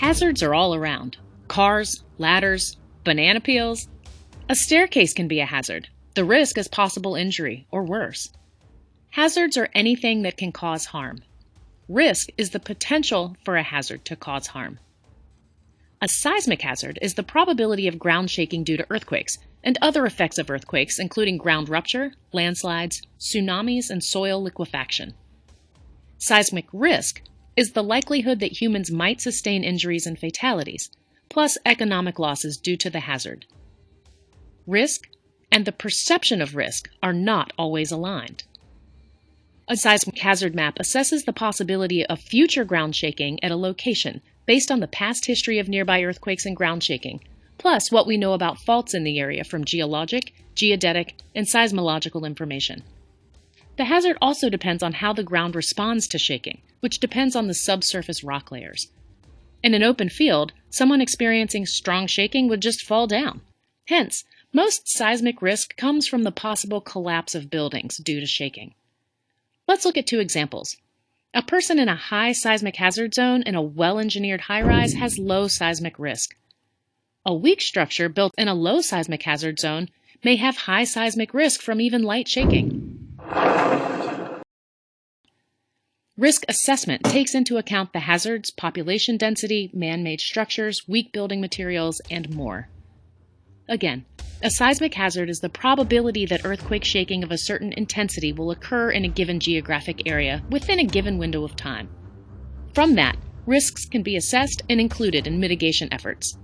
Hazards are all around. Cars, ladders, banana peels. A staircase can be a hazard. The risk is possible injury, or worse. Hazards are anything that can cause harm. Risk is the potential for a hazard to cause harm. A seismic hazard is the probability of ground shaking due to earthquakes and other effects of earthquakes, including ground rupture, landslides, tsunamis, and soil liquefaction. Seismic risk is the likelihood that humans might sustain injuries and fatalities, plus economic losses due to the hazard. Risk and the perception of risk are not always aligned. A seismic hazard map assesses the possibility of future ground shaking at a location based on the past history of nearby earthquakes and ground shaking, plus what we know about faults in the area from geologic, geodetic, and seismological information. The hazard also depends on how the ground responds to shaking, which depends on the subsurface rock layers. In an open field, someone experiencing strong shaking would just fall down. Hence, most seismic risk comes from the possible collapse of buildings due to shaking. Let's look at two examples. A person in a high seismic hazard zone in a well-engineered high-rise has low seismic risk. A weak structure built in a low seismic hazard zone may have high seismic risk from even light shaking. Risk assessment takes into account the hazards, population density, man-made structures, weak building materials, and more. Again, a seismic hazard is the probability that earthquake shaking of a certain intensity will occur in a given geographic area within a given window of time. From that, risks can be assessed and included in mitigation efforts.